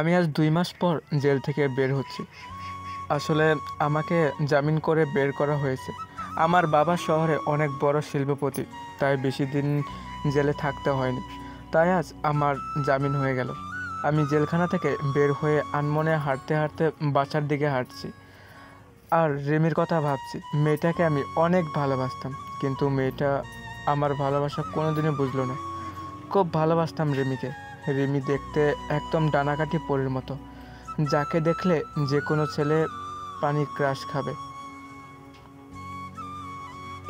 আমি আজ ২ মাস পর জেল থেকে বের হচ্ছি। আসলে আমাকে জামিন করে বের করা হয়েছে। আমার বাবা শহরে অনেক বড় শিল্পপতি, তাই বেশি দিন জেলে থাকতে হয়নি। তাই আজ আমার জামিন হয়ে গেল। আমি জেলখানা থেকে বের হয়ে আনমনে হাঁটতে হাঁটতে বাসার দিকে হাঁটছি। আর রিমির কথা ভাবছি। মেয়েটাকে আমি অনেক ভালোবাসতাম, কিন্তু মেয়েটা আমার ভালোবাসা কোনোদিনই বুঝলো না। খুব ভালোবাসতাম রিমিকে। রিমি দেখতে একদম ডানাকাঠি পরীর মতো, যাকে দেখলে যে কোনো ছেলে পানি ক্রাশ খাবে।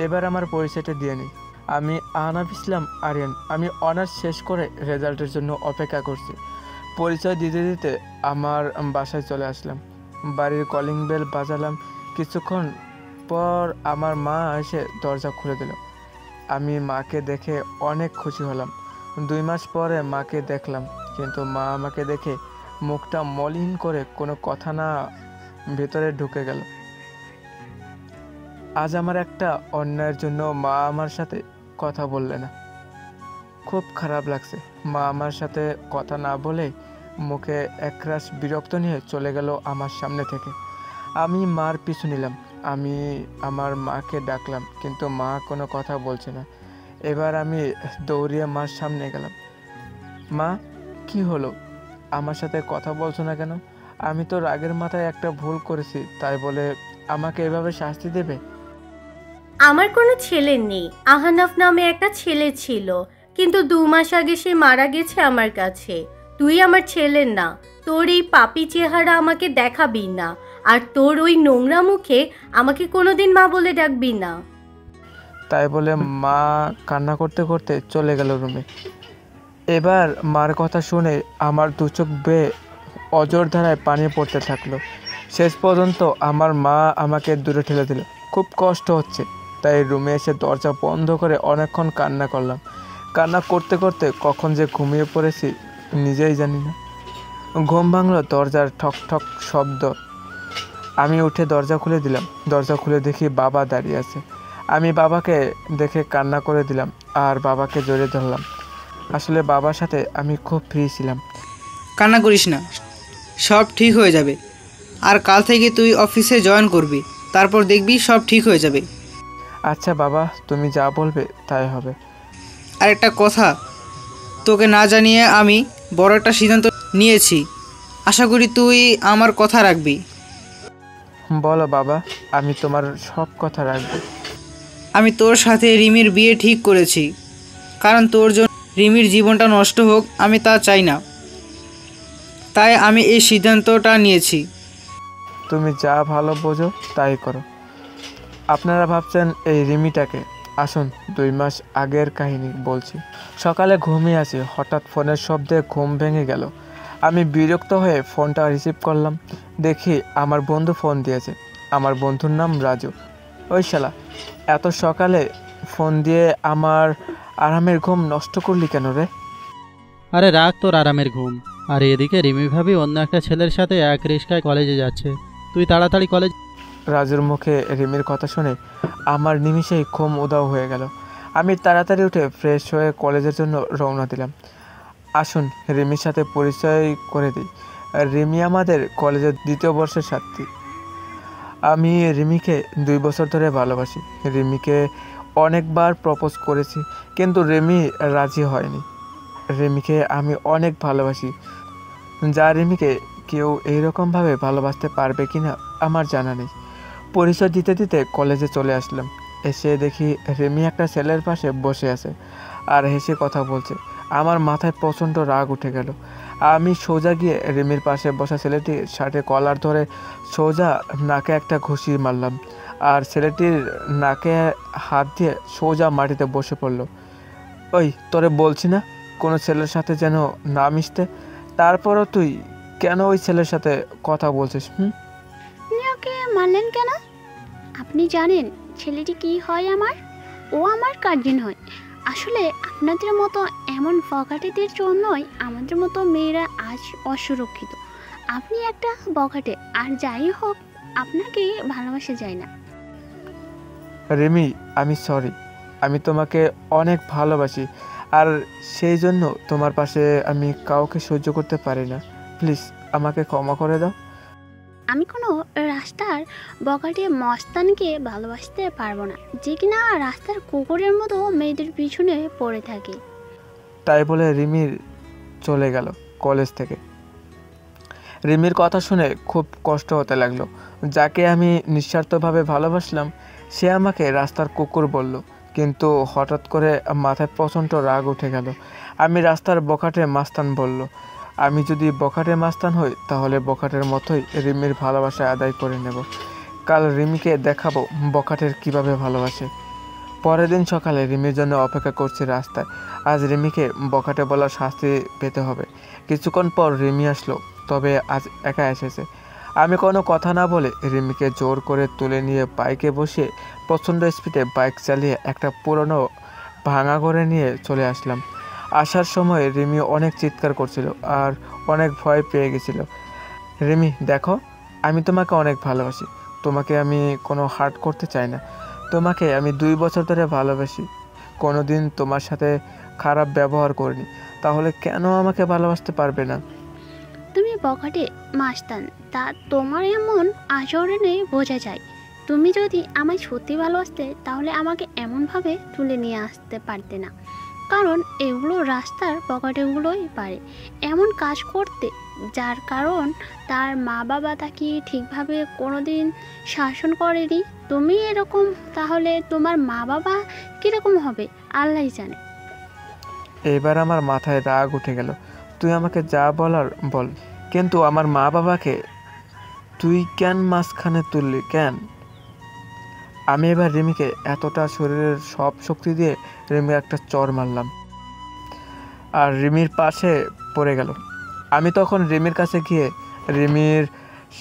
এবার আমার পরিচয়টা দিয়ে নিই। আমি আহনাফ ইসলাম আরিয়ান। আমি অনার্স শেষ করে রেজাল্টের জন্য অপেক্ষা করছি। পরিচয় দিতে দিতে আমার বাসায় চলে আসলাম। বাড়ির কলিং বেল বাজালাম। কিছুক্ষণ পর আমার মা এসে দরজা খুলে দিল। আমি মাকে দেখে অনেক খুশি হলাম। ২ মাস পরে মাকে দেখলাম, কিন্তু মা আমাকে দেখে মুখটা মলিন করে কোনো কথা না ভেতরে ঢুকে গেল। আজ আমার একটা অন্যায়ের জন্য মা আমার সাথে কথা বললে না। খুব খারাপ লাগছে। মা আমার সাথে কথা না বলে মুখে একরাশ বিরক্ত নিয়ে চলে গেল আমার সামনে থেকে। আমি মার পিছু নিলাম। আমি আমার মাকে ডাকলাম, কিন্তু মা কোনো কথা বলছে না। এবার আমি দৌড়িয়ে মার সামনে গেলাম। মা, কি হলো? আমার সাথে কথা বলছো না কেন? আমি তো রাগের মাথায় একটা ভুল করেছি, তাই বলে আমাকে এভাবে শাস্তি দেবে? আমার কোনো ছেলে নেই। আহনাফ নামে একটা ছেলে ছিল, কিন্তু ২ মাস আগে সে মারা গেছে আমার কাছে। তুই আমার ছেলে না। তোর এই পাপী চেহারা আমাকে দেখাবি না, আর তোর ওই নোংরা মুখে আমাকে কোনোদিন মা বলে ডাকবি না। তাই বলে মা কান্না করতে করতে চলে গেল রুমে। এবার মার কথা শুনে আমার দু চোখ বেয়ে অজর ধারায় পানি পড়তে থাকলো। শেষ পর্যন্ত আমার মা আমাকে দূরে ঠেলে দিল। খুব কষ্ট হচ্ছে, তাই রুমে এসে দরজা বন্ধ করে অনেকক্ষণ কান্না করলাম। কান্না করতে করতে কখন যে ঘুমিয়ে পড়েছি নিজেই জানি না। ঘুম ভাঙলো দরজার ঠক ঠক শব্দ। আমি উঠে দরজা খুলে দিলাম। দরজা খুলে দেখি বাবা দাঁড়িয়ে আছে। আমি বাবাকে দেখে কান্না করে দিলাম আর বাবাকে জড়িয়ে ধরলাম। আসলে বাবার সাথে আমি খুব ফ্রি ছিলাম। কান্না করিস না, সব ঠিক হয়ে যাবে। আর কাল থেকে তুই অফিসে জয়েন করবি, তারপর দেখবি সব ঠিক হয়ে যাবে। আচ্ছা বাবা, তুমি যা বলবে তাই হবে। আর একটা কথা, তোকে না জানিয়ে আমি বড় একটা সিদ্ধান্ত নিয়েছি। আশা করি তুই আমার কথা রাখবি। বলো বাবা, আমি তোমার সব কথা রাখবো। আমি তোর সাথে রিমির বিয়ে ঠিক করেছি, কারণ তোর জন্য রিমির জীবনটা নষ্ট হোক আমি তা চাই না। তাই আমি এই সিদ্ধান্তটা নিয়েছি। তুমি যা ভালো বোঝো তাই করো। আপনারা ভাবছেন এই রিমিটাকে? আসুন ২ মাস আগের কাহিনী বলছি। সকালে ঘুমিয়ে আছি, হঠাৎ ফোনের শব্দে ঘুম ভেঙে গেল। আমি বিরক্ত হয়ে ফোনটা রিসিভ করলাম। দেখি আমার বন্ধু ফোন দিয়েছে। আমার বন্ধুর নাম রাজু। ওই শালা, এত সকালে ফোন দিয়ে আমার আরামের ঘুম নষ্ট করলি কেন রে? আরে রাখ তোর আরামের ঘুম। আর এদিকে রিমি ভাবি অন্য একটা ছেলের সাথে এক রিক্সায় কলেজে যাচ্ছে। তুই তাড়াতাড়ি কলেজ। রাজুর মুখে রিমির কথা শুনে আমার নিমিষেই ঘুম উধাও হয়ে গেল। আমি তাড়াতাড়ি উঠে ফ্রেশ হয়ে কলেজের জন্য রওনা দিলাম। আসুন রিমির সাথে পরিচয় করে দিই। রিমি আমাদের কলেজের ২য় বর্ষের ছাত্রী। আমি রিমিকে ২ বছর ধরে ভালোবাসি। রিমিকে অনেকবার প্রপোজ করেছি, কিন্তু রিমি রাজি হয়নি। রিমিকে আমি অনেক ভালোবাসি, যা রিমিকে কেউ এইরকমভাবে ভালোবাসতে পারবে কিনা আমার জানা নেই। পরিচয় দিতে দিতে কলেজে চলে আসলাম। এসে দেখি রিমি একটা ছেলের পাশে বসে আছে আর হেসে কথা বলছে। আমার মাথায় প্রচণ্ড রাগ উঠে গেল। আমি সোজা গিয়ে রিমির পাশে বসা ছেলেটির শার্টের কলার ধরে সোজা নাকে একটা ঘুষি মারলাম, আর ছেলেটির নাকে হাত দিয়ে সোজা মাটিতে বসে পড়ল। ওই, তোরে বলছি না কোনো ছেলের সাথে যেন না মিশতে? তারপরও তুই কেন ওই ছেলের সাথে কথা বলছিস? আপনি ওকে মানলেন কেন? আপনি জানেন ছেলেটি কি হয় আমার? ও আমার গার্জেন হয়। আসলে আপনাদের মতো এমন বখাটেদের জন্যই আমাদের মতো মেয়েরা আজ অসুরক্ষিত। আপনি একটা বখাটে, আর যাই হোক আপনাকে ভালোবাসা যায় না। রিমি, আমি সরি। আমি তোমাকে অনেক ভালোবাসি, আর সেই জন্য তোমার পাশে আমি কাউকে সহ্য করতে পারি না। প্লিজ আমাকে ক্ষমা করে দাও। আমি কোনো রাস্তার বখাটে মস্তানকে ভালোবাসতে পারবো না, যে কিনা রাস্তার কুকুরের মতো মেয়েদের পিছনে পড়ে থাকে। তাই বলে রিমির চলে গেল কলেজ থেকে। রিমির কথা শুনে খুব কষ্ট হতে লাগলো। যাকে আমি নিঃস্বার্থভাবে ভালোবাসলাম সে আমাকে রাস্তার কুকুর বলল। কিন্তু হঠাৎ করে মাথায় প্রচণ্ড রাগ উঠে গেল। আমি রাস্তার বখাটে মাস্তান বলল। আমি যদি বখাটে মাস্তান হই তাহলে বখাটের মতোই রিমির ভালোবাসা আদায় করে নেব। কাল রিমিকে দেখাবো বখাটের কিভাবে ভালোবাসে। পরের দিন সকালে রিমির জন্য অপেক্ষা করছি রাস্তায়। আজ রিমিকে বখাটে বলার শাস্তি পেতে হবে। কিছুক্ষণ পর রিমি আসলো, তবে আজ একা এসেছে। আমি কোনো কথা না বলে রিমিকে জোর করে তুলে নিয়ে বাইকে বসিয়ে প্রচণ্ড স্পিডে বাইক চালিয়ে একটা পুরনো ভাঙা ঘরে নিয়ে চলে আসলাম। আসার সময় রিমি অনেক চিৎকার করছিল আর অনেক ভয় পেয়ে গেছিল। রিমি দেখো, আমি তোমাকে অনেক ভালোবাসি। তোমাকে আমি কোনো হার্ট করতে চাই না। তোমাকে আমি 2 বছর ধরে ভালোবাসি, কোনো দিন তোমার সাথে খারাপ ব্যবহার করিনি। তাহলে কেন আমাকে ভালোবাসতে পারবে না? তুমি বখাটে মাস্তান, তা তোমার এমন আচরণে বোঝা যায়। তুমি যদি আমায় সত্যি ভালোবাসতে তাহলে আমাকে এমনভাবে তুলে নিয়ে আসতে পারতে না, কারণ এগুলো রাস্তার বখাটেগুলোই পারে এমন কাজ করতে, যার কারণ তার মা বাবা তাকে ঠিকভাবে কোনোদিন শাসন করেনি। তুমি এরকম, তাহলে তোমার মা বাবা কীরকম হবে আল্লাহই জানে। এবার আমার মাথায় রাগ উঠে গেল। তুই আমাকে যা বলার বল, কিন্তু আমার মা বাবাকে তুই কেন মাঝখানে তুললি কেন? আমি এবার রিমিকে এতটা শরীরের সব শক্তি দিয়ে রিমিকে একটা চড় মারলাম আর রিমির পাশে পড়ে গেল। আমি তখন রিমির কাছে গিয়ে রিমির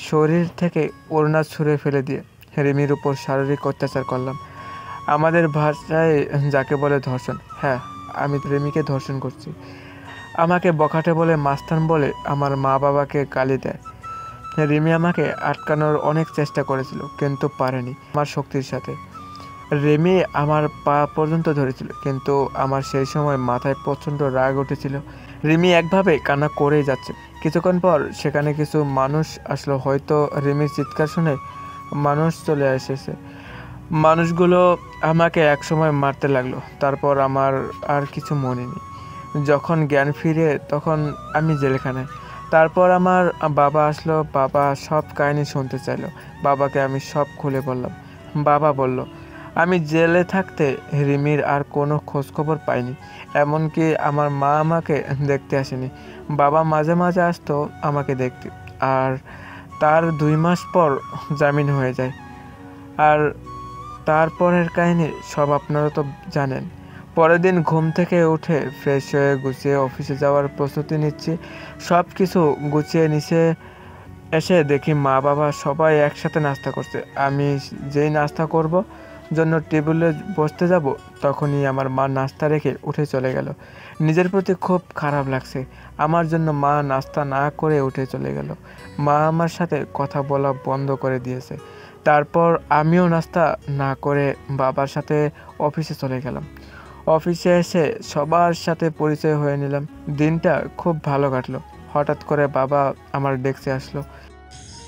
শরীর থেকে ওড়না ছুঁড়ে ফেলে দিয়ে রিমির উপর শারীরিক অত্যাচার করলাম। আমাদের ভাষায় যাকে বলে ধর্ষণ। হ্যাঁ, আমি রিমিকে ধর্ষণ করছি। আমাকে বখাটে বলে, মাস্তান বলে আমার মা বাবাকে গালি দেয়। রিমি আমাকে আটকানোর অনেক চেষ্টা করেছিল, কিন্তু পারেনি আমার শক্তির সাথে। রিমি আমার পা পর্যন্ত ধরেছিল, কিন্তু আমার সেই সময় মাথায় প্রচণ্ড রাগ উঠেছিল। রিমি একভাবে কান্না করেই যাচ্ছে। কিছুক্ষণ পর সেখানে কিছু মানুষ আসলো। হয়তো রিমির চিৎকার শুনে মানুষ চলে এসেছে। মানুষগুলো আমাকে একসময় মারতে লাগলো। তারপর আমার আর কিছু মনে নেই। যখন জ্ঞান ফিরে তখন আমি জেলখানায়। তারপর আমার বাবা আসলো। বাবা সব কাহিনী শুনতে চাইলো। বাবাকে আমি সব খুলে বললাম। বাবা বলল, আমি জেলে থাকতে রিমির আর কোনো খোঁজখবর পাইনি। এমনকি আমার মা আমাকে দেখতে আসেনি। বাবা মাঝে মাঝে আসতো আমাকে দেখতে, আর তার 2 মাস পর জামিন হয়ে যায়। আর তারপরের কাহিনী সব আপনারা তো জানেন। পরের দিন ঘুম থেকে উঠে ফ্রেশ হয়ে গুছিয়ে অফিসে যাওয়ার প্রস্তুতি নিচ্ছি। সব কিছু গুছিয়ে নিচে এসে দেখি মা বাবা সবাই একসাথে নাস্তা করছে। আমি যেই নাস্তা করব জন্য টেবিলে বসতে যাব, তখনই আমার মা নাস্তা রেখে উঠে চলে গেল। নিজের প্রতি খুব খারাপ লাগছে। আমার জন্য মা নাস্তা না করে উঠে চলে গেল। মা আমার সাথে কথা বলা বন্ধ করে দিয়েছে। তারপর আমিও নাস্তা না করে বাবার সাথে অফিসে চলে গেলাম। অফিসে এসে সবার সাথে পরিচয় হয়ে নিলাম। দিনটা খুব ভালো কাটলো। হঠাৎ করে বাবা আমার ডেস্কে আসলো।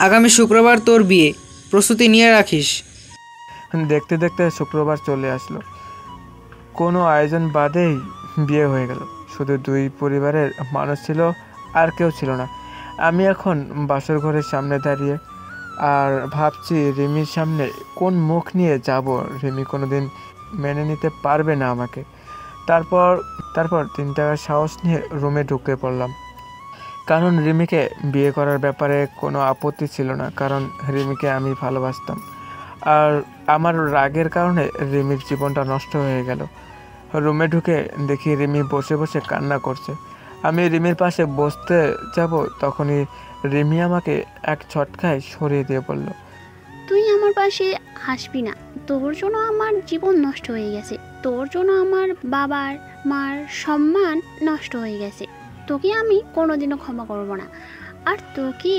আগামী শুক্রবার তোর বিয়ে, প্রস্তুতি নিয়ে রাখিস। দেখতে দেখতে শুক্রবার চলে আসলো। কোনো আয়োজন বাদেই বিয়ে হয়ে গেল। শুধু 2 পরিবারের মানুষ ছিল, আর কেউ ছিল না। আমি এখন বাসর ঘরের সামনে দাঁড়িয়ে আর ভাবছি রিমির সামনে কোন মুখ নিয়ে যাব। রিমি কোনোদিন মেনে নিতে পারবে না আমাকে। তারপর 3 টাকার সাহস নিয়ে রুমে ঢুকে পড়লাম। কারণ রিমিকে বিয়ে করার ব্যাপারে কোনো আপত্তি ছিল না, কারণ রিমিকে আমি ভালোবাসতাম। আর আমার রাগের কারণে রিমির জীবনটা নষ্ট হয়ে গেল। রুমে ঢুকে দেখি রিমি বসে বসে কান্না করছে। আমি রিমির পাশে বসতে যাব, তখনই রিমি আমাকে এক ঝটকায় সরিয়ে দিয়ে বলল, তুই আমার পাশে আসবি না। তোর জন্য আমার জীবন নষ্ট হয়ে গেছে, তোর জন্য আমার বাবার মার সম্মান নষ্ট হয়ে গেছে। তোকে আমি কোনোদিনও ক্ষমা করব না, আর তোকে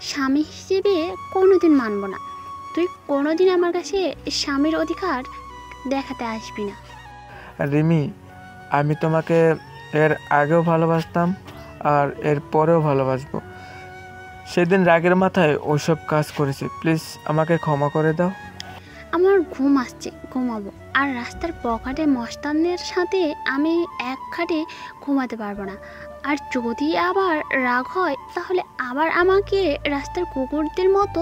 স্বামী হিসেবে কোনোদিন মানব না। তুই কোনোদিন আমার কাছে স্বামীর অধিকার দেখাতে আসবি না। রিমি, আমি তোমাকে এর আগেও ভালোবাসতাম আর এর পরেও ভালোবাসবো। সেদিন রাগের মাথায় ওইসব কাজ করেছি, প্লিজ আমাকে ক্ষমা করে দাও। আমার ঘুম আসছে, ঘুমাবো। আর রাস্তার পকেটে মস্তানের সাথে আমি এক খাটে ঘুমাতে পারবো না। আর যদি আবার রাগ হয় তাহলে আবার আমাকে রাস্তার কুকুরদের মতো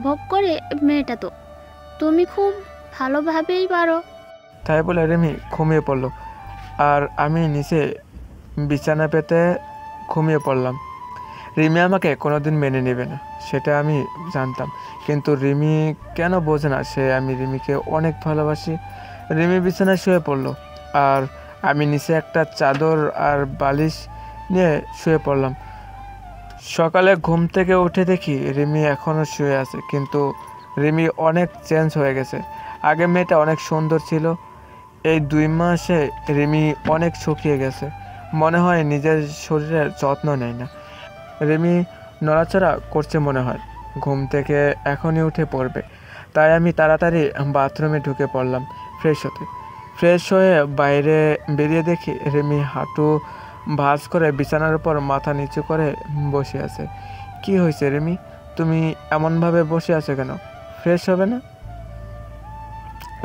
ভোগ করে মেটাতো। তুমি খুব ভালোভাবেই পারো। তাই বলে রিমি ঘুমিয়ে পড়ল আর আমি নিচে বিছানা পেতে ঘুমিয়ে পড়লাম। রিমি আমাকে কোনোদিন মেনে নেবে না সেটা আমি জানতাম, কিন্তু রিমি কেন বোঝে না আমি রিমিকে অনেক ভালোবাসি। রিমি বিছানায় শুয়ে পড়লো আর আমি নিচে একটা চাদর আর বালিশ নিয়ে শুয়ে পড়লাম। সকালে ঘুম থেকে উঠে দেখি রিমি এখনও শুয়ে আছে, কিন্তু রিমি অনেক চেঞ্জ হয়ে গেছে। আগে মেয়েটা অনেক সুন্দর ছিল, এই 2 মাসে রিমি অনেক শুকিয়ে গেছে, মনে হয় নিজের শরীরের যত্ন নেয় না। রিমি নড়াচড়া করছে মনে হয়, ঘুম থেকে এখনই উঠে পড়বে। তাই আমি তাড়াতাড়ি বাথরুমে ঢুকে পড়লাম ফ্রেশ হতে। ফ্রেশ হয়ে বাইরে বেরিয়ে দেখি রিমি হাঁটু ভাঁজ করে বিছানার উপর মাথা নিচু করে বসে আছে। কি হয়েছে রিমি, তুমি এমনভাবে বসে আছো কেন? ফ্রেশ হবে না?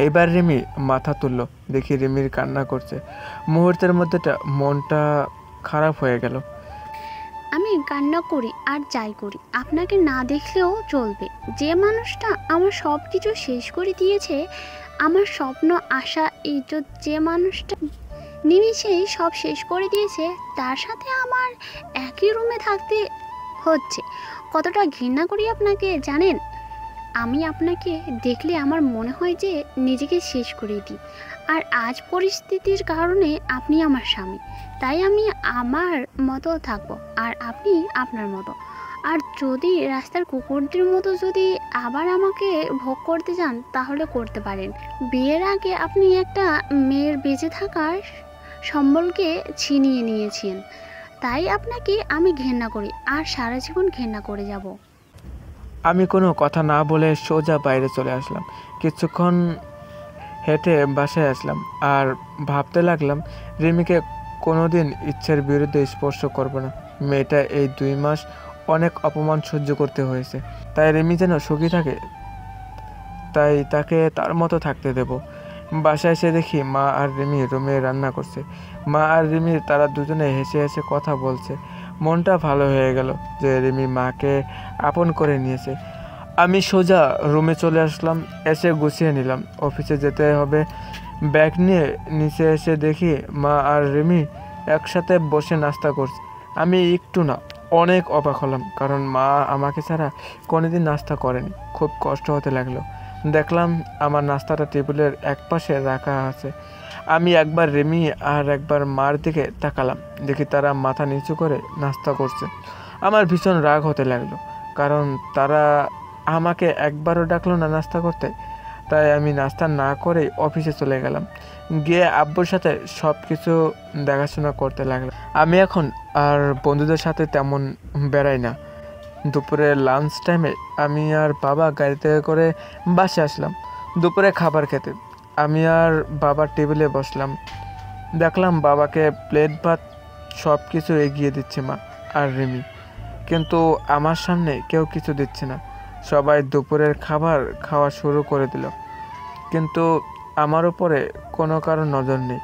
এবার রিমি মাথা তুলল, দেখি রিমির কান্না করছে। মুহূর্তের মধ্যেটা মনটা খারাপ হয়ে গেল। আমি কান্না করি আর যাই করি আপনাকে না দেখলেও চলবে। যে মানুষটা আমার সব কিছু শেষ করে দিয়েছে, আমার স্বপ্ন আশা ইজ্জত, যে মানুষটা নিমিষেই সব শেষ করে দিয়েছে, তার সাথে আমার একই রুমে থাকতে হচ্ছে। কতটা ঘৃণা করি আপনাকে জানেন? আমি আপনাকে দেখলে আমার মনে হয় যে নিজেকে শেষ করে দিই। আর আজ পরিস্থিতির কারণে আপনি আমার স্বামী, তাই আমি আমার মতো থাকবো আর আপনি আপনার মতো। আর যদি রাস্তার কুকুরদের মতো যদি আবার আমাকে ভোগ করতে চান তাহলে করতে পারেন। বিয়ের আগে আপনি একটা মেয়ের বেঁচে থাকার সম্বলকে ছিনিয়ে নিয়েছেন, তাই আপনাকে আমি ঘৃণা করি আর সারা জীবন ঘৃণা করে যাব। আমি কোনো কথা না বলে সোজা বাইরে চলে আসলাম। কিছুক্ষণ হেঁটে বাসায় আসলাম আর ভাবতে লাগলাম রিমিকে কোনোদিন ইচ্ছের বিরুদ্ধে স্পর্শ করব না। মেয়েটা এই 2 মাস অনেক অপমান সহ্য করতে হয়েছে, তাই রিমি যেন সুখী থাকে, তাই তাকে তার মতো থাকতে দেব। বাসায় এসে দেখি মা আর রিমি রুমে রান্না করছে। মা আর রিমি তারা দুজনে হেসে হেসে কথা বলছে। মনটা ভালো হয়ে গেল যে রিমি মাকে আপন করে নিয়েছে। আমি সোজা রুমে চলে আসলাম, এসে গুছিয়ে নিলাম, অফিসে যেতে হবে। ব্যাগ নিয়ে নিচে এসে দেখি মা আর রিমি একসাথে বসে নাস্তা করছে। আমি একটু না অনেক অবাক হলাম, কারণ মা আমাকে ছাড়া কোনোদিন নাস্তা করেনি। খুব কষ্ট হতে লাগলো। দেখলাম আমার নাস্তাটা টেবিলের একপাশে রাখা আছে। আমি একবার রিমি আর একবার মার দিকে তাকালাম, দেখি তারা মাথা নিচু করে নাস্তা করছে। আমার ভীষণ রাগ হতে লাগলো, কারণ তারা আমাকে একবারও ডাকলো না নাস্তা করতে। তাই আমি নাস্তা না করেই অফিসে চলে গেলাম। গিয়ে আব্বুর সাথে সব কিছু দেখাশোনা করতে লাগলাম। আমি এখন আর বন্ধুদের সাথে তেমন বেড়াই না। দুপুরে লাঞ্চ টাইমে আমি আর বাবা গাড়িতে করে বাসে আসলাম দুপুরে খাবার খেতে। আমি আর বাবার টেবিলে বসলাম। দেখলাম বাবাকে প্লেট ভাত সব কিছু এগিয়ে দিচ্ছে মা আর রিমি, কিন্তু আমার সামনে কেউ কিছু দিচ্ছে না। সবাই দুপুরের খাবার খাওয়া শুরু করে দিল, কিন্তু আমার উপরে কোনো কারো নজর নেই।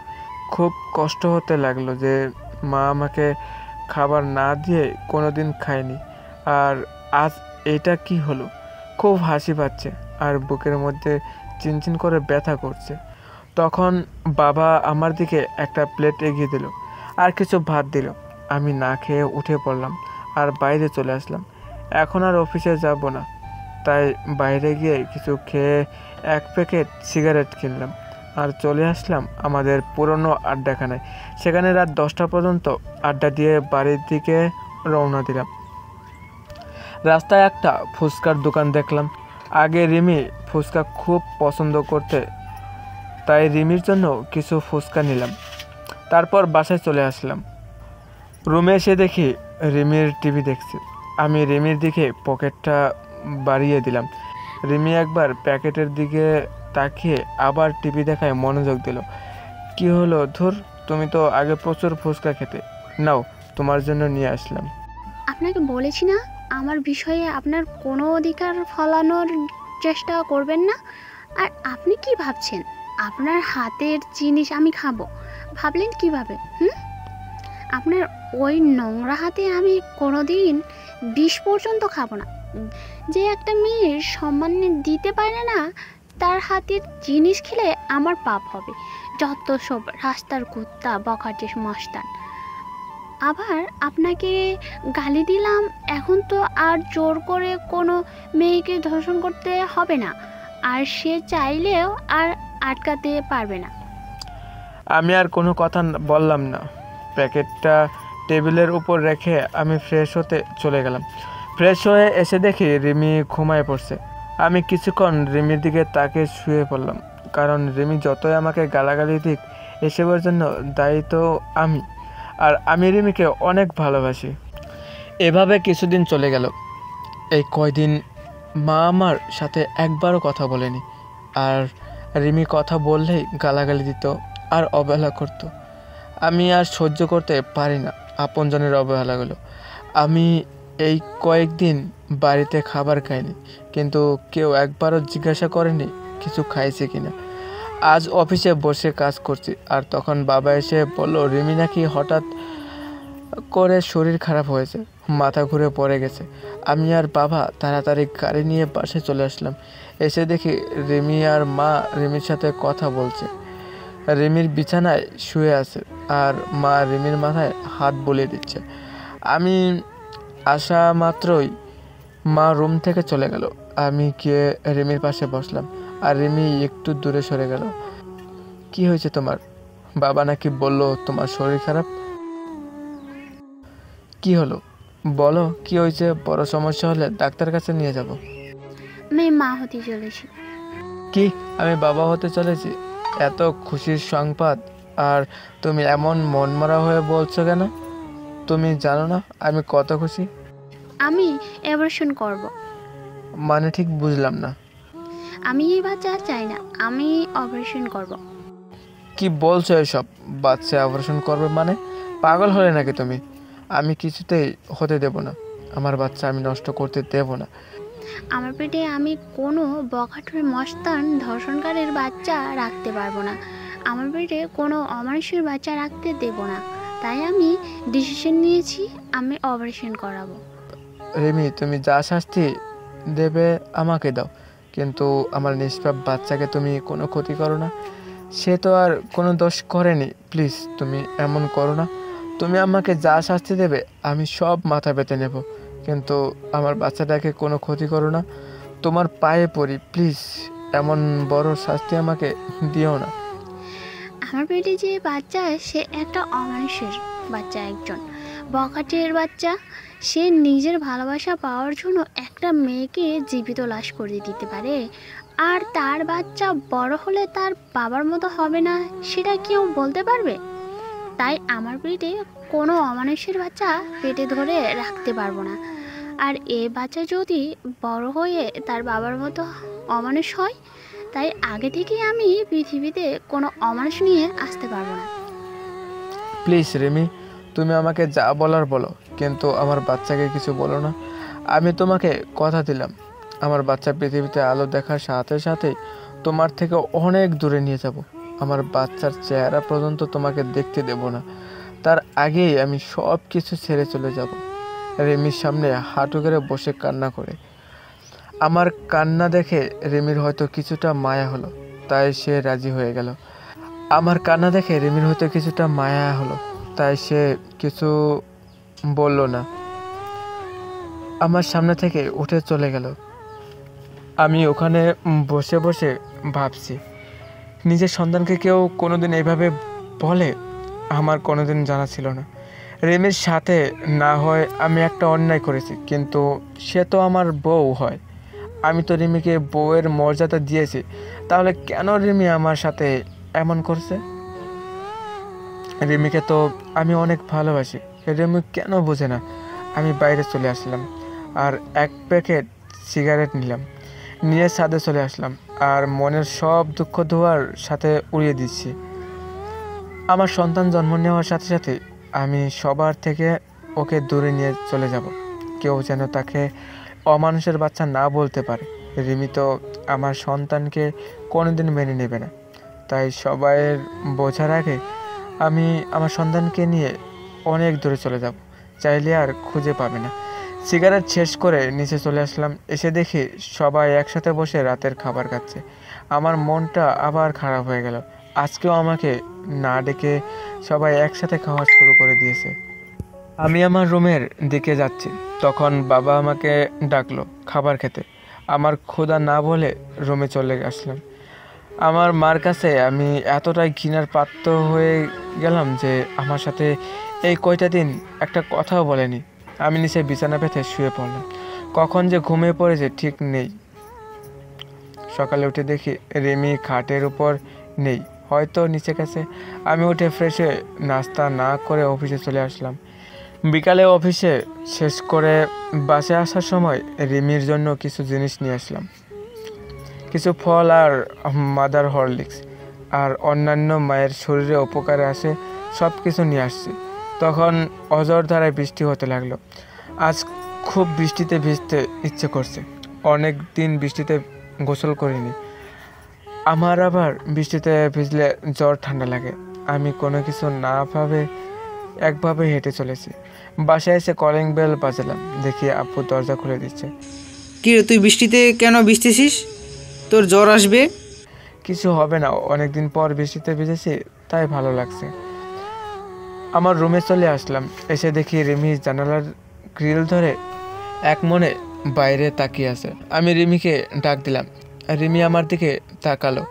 খুব কষ্ট হতে লাগলো যে মা আমাকে খাবার না দিয়ে কোনোদিন খায়নি, আর আজ এটা কি হলো। খুব হাসি পাচ্ছে আর বুকের মধ্যে চিনচিন করে ব্যথা করছে। তখন বাবা আমার দিকে একটা প্লেট এগিয়ে দিল আর কিছু ভাত দিল। আমি না খেয়ে উঠে পড়লাম আর বাইরে চলে আসলাম। এখন আর অফিসে যাব না, তাই বাইরে গিয়ে কিছু খেয়ে 1 প্যাকেট সিগারেট কিনলাম আর চলে আসলাম আমাদের পুরনো আড্ডাখানায়। সেখানে রাত 10টা পর্যন্ত আড্ডা দিয়ে বাড়ির দিকে রওনা দিলাম। রাস্তায় একটা ফুচকার দোকান দেখলাম। আগে রিমি ফুচকা খুব পছন্দ করতে, তাই রিমির জন্য কিছু ফুচকা নিলাম। তারপর বাসায় চলে আসলাম। রুমে এসে দেখি রিমির টিভি দেখছে। আমি রিমির দিকে পকেটটা বাড়িয়ে দিলাম। রিমি একবার প্যাকেটের দিকে তাকিয়ে আবার টিভি দেখায় মনোযোগ দিল। কি হলো ধুর, তুমি তো আগে প্রচুর ফুচকা খেতে। নাও, তোমার জন্য নিয়ে আসলাম। আপনাকে বলেছি না আমার বিষয়ে আপনার কোনো অধিকার ফলানোর চেষ্টা করবেন না। আর আপনি কি ভাবছেন আপনার হাতের জিনিস আমি খাবো? ভাবলেন কিভাবে? আপনার ওই নোংরা হাতে আমি কোনোদিন বিষ পর্যন্ত খাবো না। যে একটা মেয়ের সম্মান দিতে পারে না তার হাতের জিনিস খেলে আমার পাপ হবে। যত সব রাস্তার কুত্তা বখাটে মস্তান। আবার আপনাকে গালি দিলাম, এখন তো আর জোর করে কোনো মেয়েকে ধর্ষণ করতে হবে না, আর সে চাইলেও আর আটকাতে পারবে না। আমি আর কোনো কথা বললাম না। প্যাকেটটা টেবিলের উপর রেখে আমি ফ্রেশ হতে চলে গেলাম। ফ্রেশ হয়ে এসে দেখি রিমি ঘুমায় পড়ছে। আমি কিছুক্ষণ রিমির দিকে তাকিয়ে শুয়ে পড়লাম, কারণ রিমি যতই আমাকে গালাগালি দিক এসবের জন্য দায়ী তো আমি, আর আমি রিমিকে অনেক ভালোবাসি। এভাবে কিছুদিন চলে গেল। এই কয়দিন মা আমার সাথে একবারও কথা বলেনি, আর রিমি কথা বললেই গালাগালি দিত আর অবহেলা করতো। আমি আর সহ্য করতে পারি না আপনজনের অবহেলাগুলো। আমি এই কয়েকদিন বাড়িতে খাবার খাইনি, কিন্তু কেউ একবারও জিজ্ঞাসা করেনি কিছু খাইছে কিনা। আজ অফিসে বসে কাজ করছি, আর তখন বাবা এসে বলল রিমি নাকি হঠাৎ করে শরীর খারাপ হয়েছে, মাথা ঘুরে পড়ে গেছে। আমি আর বাবা তাড়াতাড়ি গাড়ি নিয়ে পাশে চলে আসলাম। এসে দেখি রিমি আর মা রিমির সাথে কথা বলছে। রিমির বিছানায় শুয়ে আছে, আর মা রিমির মাথায় হাত বুলিয়ে দিচ্ছে। আমি আসা মাত্রই মা রুম থেকে চলে গেল। আমি গিয়ে রিমির পাশে বসলাম, আর রিমি একটু দূরে সরে গেল। কি হয়েছে তোমার? বাবা নাকি বললো তোমার শরীর খারাপ? কি হলো বলো, কি হয়েছে? বড় সমস্যা হলে ডাক্তার কাছে নিয়ে যাব। আমি মা হতে চলেছি। কি? আমি বাবা হতে চলেছি? এত খুশির সংবাদ, আর তুমি এমন মনমরা হয়ে বলছো কেন? তুমি জানো না আমি কত খুশি? আমি অ্যাবর্শন করব। মানে ঠিক বুঝলাম না। আমি এই বাচ্চা চাই না, আমি অপারেশন করব। কি বলছো এসব? বাচ্চা অপারেশন করবে মানে? পাগল হলে নাকি তুমি? আমি কিছুতেই হতে দেব না। আমার বাচ্চা আমি নষ্ট করতে দেব না। আমার পেটে আমি কোনো বখাটের মস্তান ধর্ষণকারীর বাচ্চা রাখতে পারবো না। আমার পেটে কোনো অমানুষের বাচ্চা রাখতে দেব না। তাই আমি ডিসিশন নিয়েছি, আমি অপারেশন করাবো। রিমি, তুমি যা শাস্তি দেবে আমাকে দাও, কিন্তু আমার নিষ্পাপ বাচ্চাকে তুমি কোনো ক্ষতি করো না। সে তো আর কোনো দোষ করেনি। প্লিজ তুমি এমন করো না। তুমি আমাকে যা শাস্তি দেবে আমি সব মাথা পেতে নেব, কিন্তু আমার বাচ্চাটাকে কোনো ক্ষতি করো না। তোমার পায়ে পড়ি, প্লিজ এমন বড় শাস্তি আমাকে দিও না। আমার পেটে যে বাচ্চা, সে একটা অমানুষের বাচ্চা, একজন বখাটের বাচ্চা। সে নিজের ভালোবাসা পাওয়ার জন্য একটা মেয়েকে জীবিত লাশ করে দিতে পারে, আর তার বাচ্চা বড় হলে তার বাবার মতো হবে না, সেটা কেউ বলতে পারবে? তাই আমার পেটে কোনো অমানুষের বাচ্চা পেটে ধরে রাখতে পারবো না। আর এ বাচ্চা যদি বড় হয়ে তার বাবার মতো অমানুষ হয়, তাই আগে থেকেই আমি পৃথিবীতে কোনো অমানুষ নিয়ে আসতে পারবো না। প্লিজ রিমি, তুমি আমাকে যা বলার বলো, কিন্তু আমার বাচ্চাকে কিছু বলো না। আমি তোমাকে কথা দিলাম, আমার বাচ্চা পৃথিবীতে আলো দেখার সাথে সাথেই তোমার থেকে অনেক দূরে নিয়ে যাব। আমার বাচ্চার চেহারা পর্যন্ত তোমাকে দেখতে দেব না। তার আগেই আমি সব কিছু ছেড়ে চলে যাব। রিমির সামনে হাঁটু গেড়ে বসে কান্না করে। আমার কান্না দেখে রিমির হয়তো কিছুটা মায়া হলো, তাই সে রাজি হয়ে গেল। আমার কান্না দেখে রিমির হয়তো কিছুটা মায়া হলো, তাই সে কিছু বলল না। আমার সামনে থেকে উঠে চলে গেল। আমি ওখানে বসে বসে ভাবছি, নিজের সন্তানকে কেউ কোনোদিন এইভাবে বলে আমার কোনোদিন জানা ছিল না। রিমির সাথে না হয় আমি একটা অন্যায় করেছি, কিন্তু সে তো আমার বউ হয়। আমি তো রিমিকে বউয়ের মর্যাদা দিয়েছি, তাহলে কেন রিমি আমার সাথে এমন করছে? রিমিকে তো আমি অনেক ভালোবাসি, রিমি কেন বোঝে না? আমি বাইরে চলে আসলাম, আর এক প্যাকেট সিগারেট নিলাম, নিয়ে ছাদে চলে আসলাম, আর মনের সব দুঃখ ধোয়ার সাথে উড়িয়ে দিচ্ছি। আমার সন্তান জন্ম নেওয়ার সাথে সাথে আমি সবার থেকে ওকে দূরে নিয়ে চলে যাব। কেউ যেন তাকে অমানুষের বাচ্চা না বলতে পারে। রিমি তো আমার সন্তানকে কোনোদিন মেনে নেবে না, তাই সবাইয়ের বোঝার আগে আমি আমার সন্তানকে নিয়ে অনেক দূরে চলে যাব, চাইলে আর খুঁজে পাবে না। সিগারেট শেষ করে নিচে চলে আসলাম। এসে দেখি সবাই একসাথে বসে রাতের খাবার খাচ্ছে। আমার মনটা আবার খারাপ হয়ে গেল। আজকেও আমাকে না ডেকে সবাই একসাথে খাওয়া শুরু করে দিয়েছে। আমি আমার রুমের দিকে যাচ্ছি, তখন বাবা আমাকে ডাকলো খাবার খেতে। আমার ক্ষুধা না বলে রুমে চলে আসলাম। আমার মার কাছে আমি এতটাই ঘৃণার পাত্র হয়ে গেলাম যে আমার সাথে এই কয়টা দিন একটা কথাও বলেনি। আমি নিচে বিছানা পেতে শুয়ে পড়লাম। কখন যে ঘুমিয়ে পড়েছে ঠিক নেই। সকালে উঠে দেখি রিমি খাটের উপর নেই, হয়তো নিচে গেছে। আমি উঠে ফ্রেশ হয়ে নাস্তা না করে অফিসে চলে আসলাম। বিকালে অফিসে শেষ করে বাসে আসার সময় রিমির জন্য কিছু জিনিস নিয়ে আসলাম। কিছু ফল আর মাদার হরলিক্স আর অন্যান্য মায়ের শরীরে উপকারে আসে সব কিছু নিয়ে আসছি। তখন অঝোর ধারায় বৃষ্টি হতে লাগলো। আজ খুব বৃষ্টিতে ভিজতে ইচ্ছে করছে। অনেক দিন বৃষ্টিতে গোসল করিনি। আমার আবার বৃষ্টিতে ভিজলে জ্বর ঠান্ডা লাগে। আমি কোনো কিছু না ভাবে একভাবে হেঁটে চলেছি। বাসায় এসে কলিং বেল বাজালাম, দেখি আপু দরজা খুলে দিচ্ছে। কি রে, তুই বৃষ্টিতে কেন ভিজতেছিস? তোর জ্বর আসবে। কিছু হবে না, অনেকদিন পর বৃষ্টিতে ভিজেছি তাই ভালো লাগছে। আমার রুমে চলে আসলাম। এসে দেখি রিমি জানালার গ্রিল ধরে এক মনে বাইরে তাকিয়ে আছে। আমি রিমিকে ডাক দিলাম। রিমি আমার দিকে তাকালো।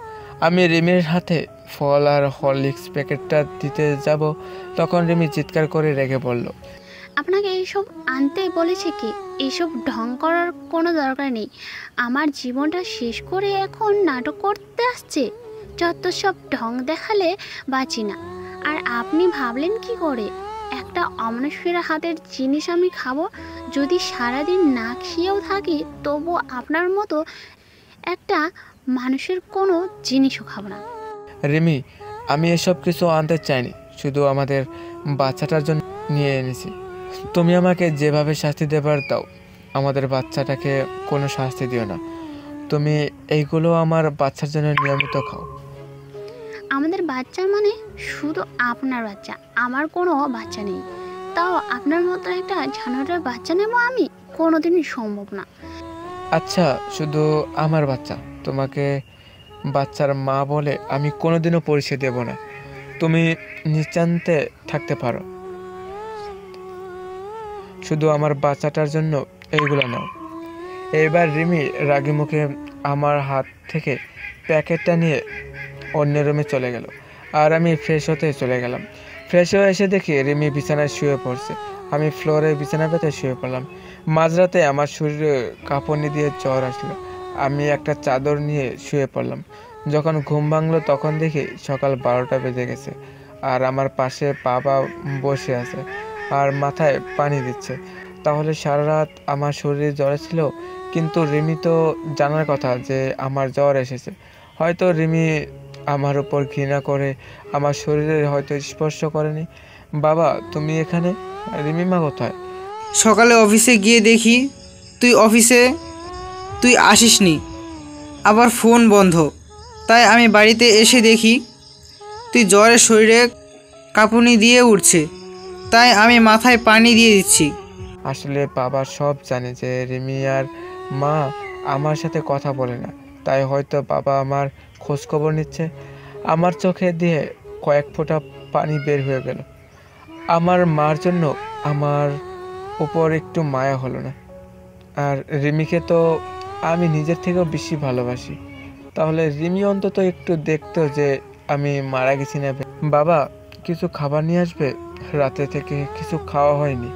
আমি রিমির হাতে ফল আর হরলিক্স প্যাকেটটা দিতে যাব, তখন রিমি চিৎকার করে রেগে বলল, আপনাকে এইসব আনতে বলেছে কি? এইসব ঢং করার কোনো দরকার নেই। আমার জীবনটা শেষ করে এখন নাটক করতে আসছে। যত সব ঢং দেখালে বাঁচি না। আর আপনি ভাবলেন কি করে একটা অমানুষের হাতের জিনিস আমি খাবো? যদি সারাদিন না খেয়েও থাকি তবু আপনার মতো একটা মানুষের কোনো জিনিসও খাবো না। রিমি, আমি এসব কিছু আনতে চাইনি, শুধু আমাদের বাচ্চাটার জন্য নিয়ে এনেছি। তুমি আমাকে যেভাবে শাস্তি দেবার দাও, আমাদের বাচ্চাটাকে কোনো শাস্তি দিও না। তুমি এইগুলো আমার বাচ্চার জন্য নিয়মিত খাও। আমাদের বাচ্চা মানে শুধু আপনার বাচ্চা, আমার কোনো বাচ্চা নেই। তাও আপনার মতো একটা জানোয়ারের বাচ্চা নেব আমি? কোনোদিনই সম্ভব না। আচ্ছা, শুধু আমার বাচ্চা, তোমাকে বাচ্চার মা বলে আমি কোনোদিনও পরিচয় দেব না। তুমি নিশ্চিন্তে থাকতে পারো। শুধু আমার বাচ্চাটার জন্য এইগুলো নাও। এবার রিমি রাগী মুখে আমার হাত থেকে প্যাকেটটা নিয়ে অন্য রুমে চলে গেল, আর আমি ফ্রেশ হতে চলে গেলাম। ফ্রেশ হয়ে এসে দেখি রিমি বিছানায় শুয়ে পড়ছে। আমি ফ্লোরে বিছানা পেতে শুয়ে পড়লাম। মাঝরাতে আমার শরীরে কাঁপুনি দিয়ে জ্বর আসলো। আমি একটা চাদর নিয়ে শুয়ে পড়লাম। যখন ঘুম ভাঙলো তখন দেখি সকাল 12টা বেজে গেছে, আর আমার পাশে বাবা বসে আছে আর মাথায় পানি দিচ্ছে। তাহলে সারা রাত আমার শরীরে জ্বর ছিল, কিন্তু রিমি তো জানার কথা যে আমার জ্বর এসেছে। হয়তো রিমি আমার উপর ঘৃণা করে আমার শরীরে হয়তো স্পর্শ করেনি। বাবা, তুমি এখানে? রিমি মা কোথায়? সকালে অফিসে গিয়ে দেখি তুই আসিসনি, আবার ফোন বন্ধ। তাই আমি বাড়িতে এসে দেখি তুই জ্বরে শরীরে কাঁপুনি দিয়ে উঠছে। তাই আমি মাথায় পানি দিয়ে দিচ্ছি। আসলে বাবা সব জানে যে রিমি আর মা আমার সাথে কথা বলে না, তাই হয়তো বাবা আমার খোঁজখবর নিচ্ছে। আমার চোখে দিয়ে কয়েক ফোঁটা পানি বের হয়ে গেল। আমার মার জন্য আমার উপর একটু মায়া হলো না। আর রিমিকে তো আমি নিজের থেকেও বেশি ভালোবাসি। তাহলে রিমি অন্তত একটু দেখতো যে আমি মারা গেছি না। বাবা, কিছু খাবার নিয়ে আসবে? রাতে থেকে কিছু খাওয়া হয়নি।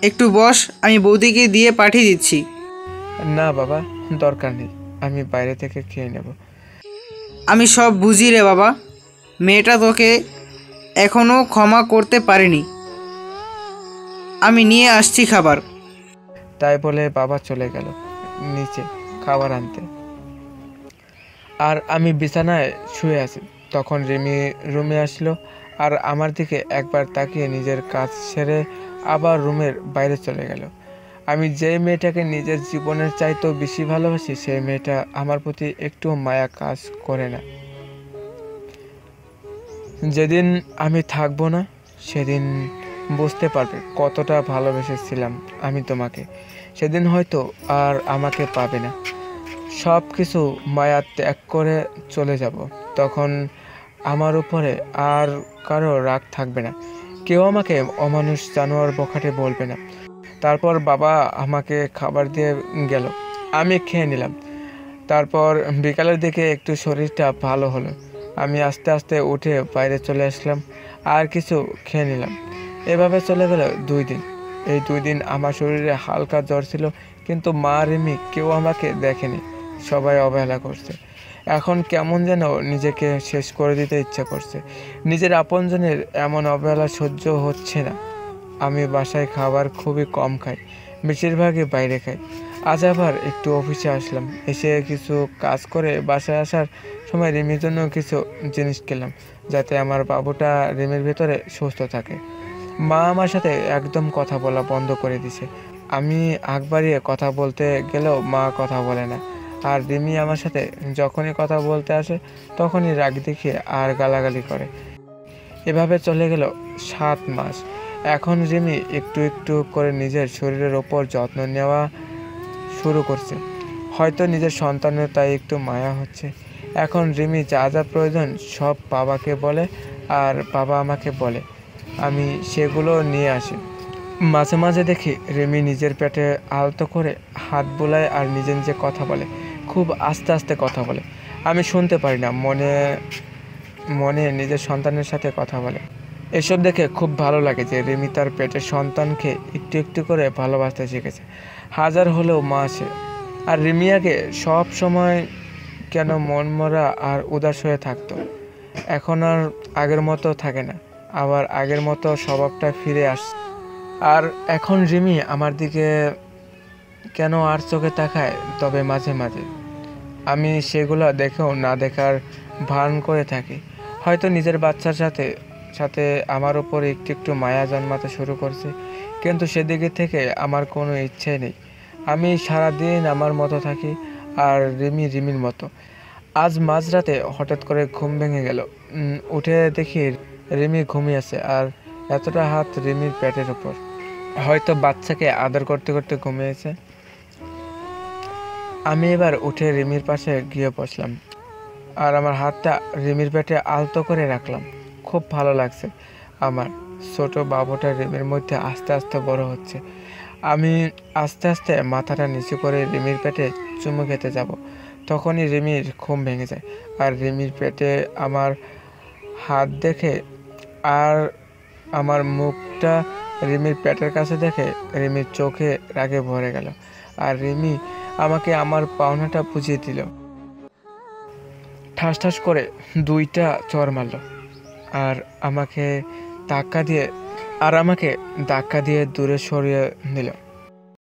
একটু বস, আমি বৌদিকে দিয়ে পাঠিয়ে দিচ্ছি। না বাবা, দরকার নেই, আমি বাইরে থেকে খেয়ে নেব। আমি সব বুঝি রে বাবা, মেয়েটা তোকে এখনও ক্ষমা করতে পারেনি। আমি নিয়ে আসছি খাবার। তাই বলে বাবা চলে গেল নিচে খাবার আনতে, আর আমি বিছানায় শুয়ে আছি। তখন রিমি রুমে আসলো আর আমার দিকে একবার তাকিয়ে নিজের কাজ সেরে আবার রুমের বাইরে চলে গেল। আমি যে মেয়েটাকে নিজের জীবনের চাইতেও বেশি ভালোবাসি সেই মেয়েটা আমার প্রতি একটু মায়া কাজ করে না। যেদিন আমি থাকবো না সেদিন বুঝতে পারবে কতটা ভালোবেসেছিলাম আমি তোমাকে। সেদিন হয়তো আর আমাকে পাবে না, সব কিছু মায়া ত্যাগ করে চলে যাব। তখন আমার উপরে আর কারো রাগ থাকবে না, কেউ আমাকে অমানুষ জানোয়ার বখাটে বলবে না। তারপর বাবা আমাকে খাবার দিয়ে গেল, আমি খেয়ে নিলাম। তারপর বিকালের দিকে একটু শরীরটা ভালো হলো, আমি আস্তে আস্তে উঠে বাইরে চলে আসলাম আর কিছু খেয়ে নিলাম। এভাবে চলে গেল 2 দিন। এই 2 দিন আমার শরীরে হালকা জ্বর ছিল, কিন্তু মা রিমি কেউ আমাকে দেখেনি, সবাই অবহেলা করছে। এখন কেমন যেন নিজেকে শেষ করে দিতে ইচ্ছা করছে। নিজের আপনজনের এমন অবহেলা সহ্য হচ্ছে না। আমি বাসায় খাবার খুবই কম খাই, বেশিরভাগই বাইরে খাই। আজ আবার একটু অফিসে আসলাম, এসে কিছু কাজ করে বাসায় আসার সময় রিমির জন্য কিছু জিনিস কিনলাম, যাতে আমার বাবুটা রিমির ভেতরে সুস্থ থাকে। মা আমার সাথে একদম কথা বলা বন্ধ করে দিছে। আমি আগ বাড়িয়ে কথা বলতে গেলেও মা কথা বলে না, আর রিমি আমার সাথে যখনই কথা বলতে আসে তখনই রাগ দেখিয়ে আর গালাগালি করে। এভাবে চলে গেল 7 মাস। এখন রিমি একটু একটু করে নিজের শরীরের ওপর যত্ন নেওয়া শুরু করছে। হয়তো নিজের সন্তানের তাই একটু মায়া হচ্ছে। এখন রিমি যা যা প্রয়োজন সব বাবাকে বলে, আর বাবা আমাকে বলে, আমি সেগুলো নিয়ে আসি। মাঝে মাঝে দেখি রিমি নিজের পেটে আলতো করে হাত বোলায় আর নিজে নিজে কথা বলে, খুব আস্তে আস্তে কথা বলে। আমি শুনতে পারি না, মনে মনে নিজের সন্তানের সাথে কথা বলে। এসব দেখে খুব ভালো লাগে যে রিমি তার পেটের সন্তানকে একটু একটু করে ভালোবাসতে শিখেছে। হাজার হলেও মা সে। আর রিমি আগে সব সময় কেন মনমরা আর উদাস হয়ে থাকতো, এখন আর আগের মতো থাকে না, আবার আগের মতো স্বভাবটা ফিরে আসছে। আর এখন রিমি আমার দিকে কেন আর চোখে তাকায়, তবে মাঝে মাঝে আমি সেগুলো দেখেও না দেখার ভান করে থাকি। হয়তো নিজের বাচ্চার সাথে সাথে আমার উপর একটু একটু মায়া জন্মাতে শুরু করছে, কিন্তু সেদিকে থেকে আমার কোনো ইচ্ছে নেই। আমি সারাদিন আমার মতো থাকি, আর রিমি রিমির মতো। আজ মাঝরাতে হঠাৎ করে ঘুম ভেঙে গেল। উঠে দেখি রিমি ঘুমিয়েছে, আর এতটা হাত রিমির পেটের উপর। হয়তো বাচ্চাকে আদর করতে করতে ঘুমিয়েছে। আমি এবার উঠে রিমির পাশে গিয়ে বসলাম, আর আমার হাতটা রিমির পেটে আলতো করে রাখলাম। খুব ভালো লাগছে আমার। ছোট বাবুটা রিমির মধ্যে আস্তে আস্তে বড় হচ্ছে। আমি আস্তে আস্তে মাথাটা নিচু করে রিমির পেটে চুমু খেতে যাব, তখনই রিমির ঘুম ভেঙে যায়। আর রিমির পেটে আমার হাত দেখে আর আমার মুখটা রিমির পেটের কাছে দেখে রিমির চোখে রাগে ভরে গেল, আর রিমি আমাকে আমার পাওনাটা বুঝিয়ে দিল। ঠাস ঠাস করে 2টা চড় মারল, আর আমাকে ধাক্কা দিয়ে দূরে সরিয়ে নিল।